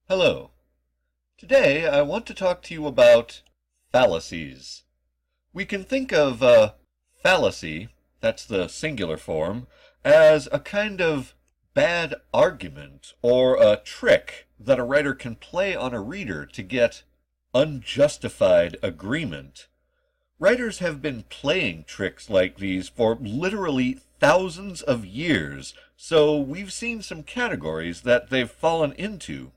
Hello. Today I want to talk to you about fallacies. We can think of fallacy, that's the singular form, as a kind of bad argument or a trick that a writer can play on a reader to get unjustified agreement. Writers have been playing tricks like these for literally thousands of years, so we've seen some categories that they've fallen into.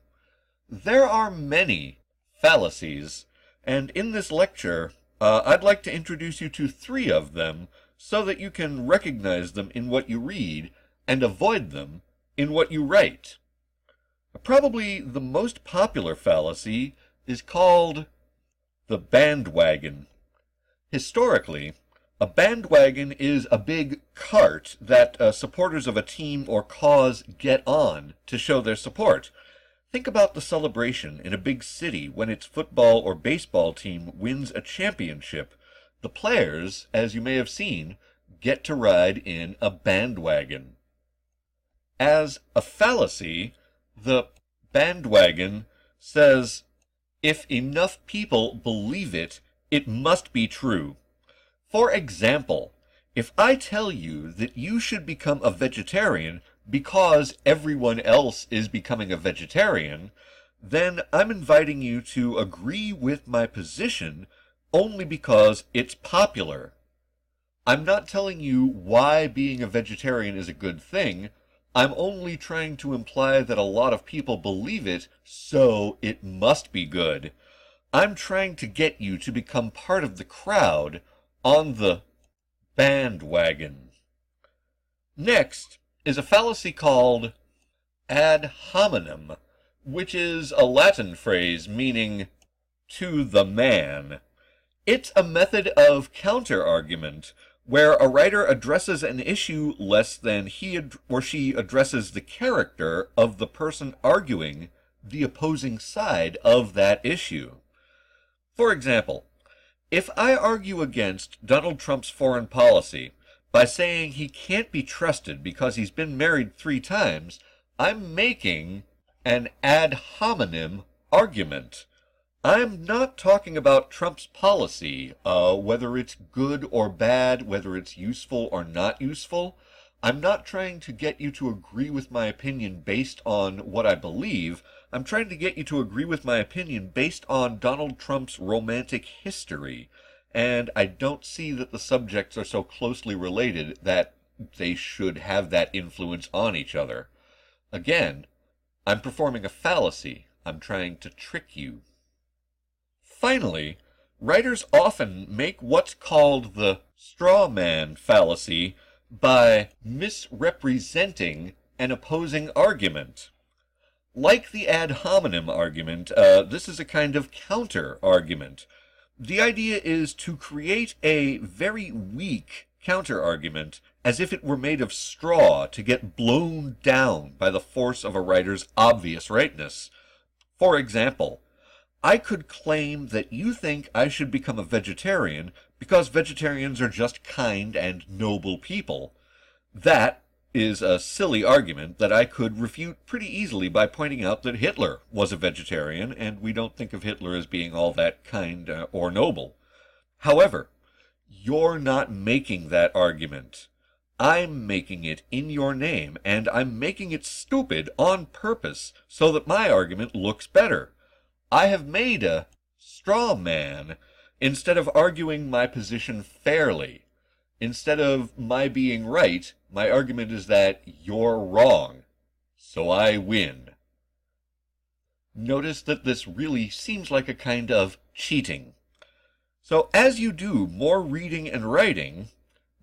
There are many fallacies, and in this lecture, I'd like to introduce you to 3 of them so that you can recognize them in what you read and avoid them in what you write. Probably the most popular fallacy is called the bandwagon. Historically, a bandwagon is a big cart that supporters of a team or cause get on to show their support. Think about the celebration in a big city when its football or baseball team wins a championship. The players, as you may have seen, get to ride in a bandwagon. As a fallacy, the bandwagon says, if enough people believe it, it must be true. For example, if I tell you that you should become a vegetarian because everyone else is becoming a vegetarian, then I'm inviting you to agree with my position only because it's popular. I'm not telling you why being a vegetarian is a good thing. I'm only trying to imply that a lot of people believe it, so it must be good. I'm trying to get you to become part of the crowd on the bandwagon. Next is a fallacy called ad hominem, which is a Latin phrase meaning to the man. It's a method of counter-argument where a writer addresses an issue less than he or she addresses the character of the person arguing the opposing side of that issue. For example, if I argue against Donald Trump's foreign policy by saying he can't be trusted because he's been married 3 times, I'm making an ad hominem argument. I'm not talking about Trump's policy, whether it's good or bad, whether it's useful or not useful. I'm not trying to get you to agree with my opinion based on what I believe. I'm trying to get you to agree with my opinion based on Donald Trump's romantic history. And I don't see that the subjects are so closely related that they should have that influence on each other. Again, I'm performing a fallacy. I'm trying to trick you. Finally, writers often make what's called the straw man fallacy by misrepresenting an opposing argument. Like the ad hominem argument, this is a kind of counter-argument. The idea is to create a very weak counter-argument as if it were made of straw to get blown down by the force of a writer's obvious rightness. For example, I could claim that you think I should become a vegetarian because vegetarians are just kind and noble people. That is a silly argument that I could refute pretty easily by pointing out that Hitler was a vegetarian, and we don't think of Hitler as being all that kind or noble. However, you're not making that argument. I'm making it in your name, and I'm making it stupid on purpose so that my argument looks better. I have made a straw man instead of arguing my position fairly. Instead of my being right, my argument is that you're wrong, so I win. Notice that this really seems like a kind of cheating. So as you do more reading and writing,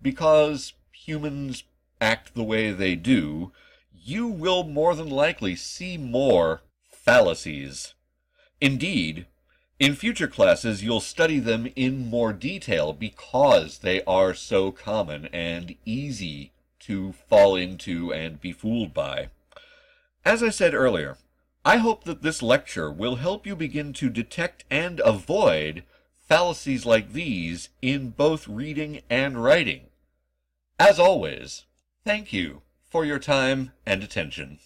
because humans act the way they do, you will more than likely see more fallacies. Indeed, in future classes, you'll study them in more detail because they are so common and easy to fall into and be fooled by. As I said earlier, I hope that this lecture will help you begin to detect and avoid fallacies like these in both reading and writing. As always, thank you for your time and attention.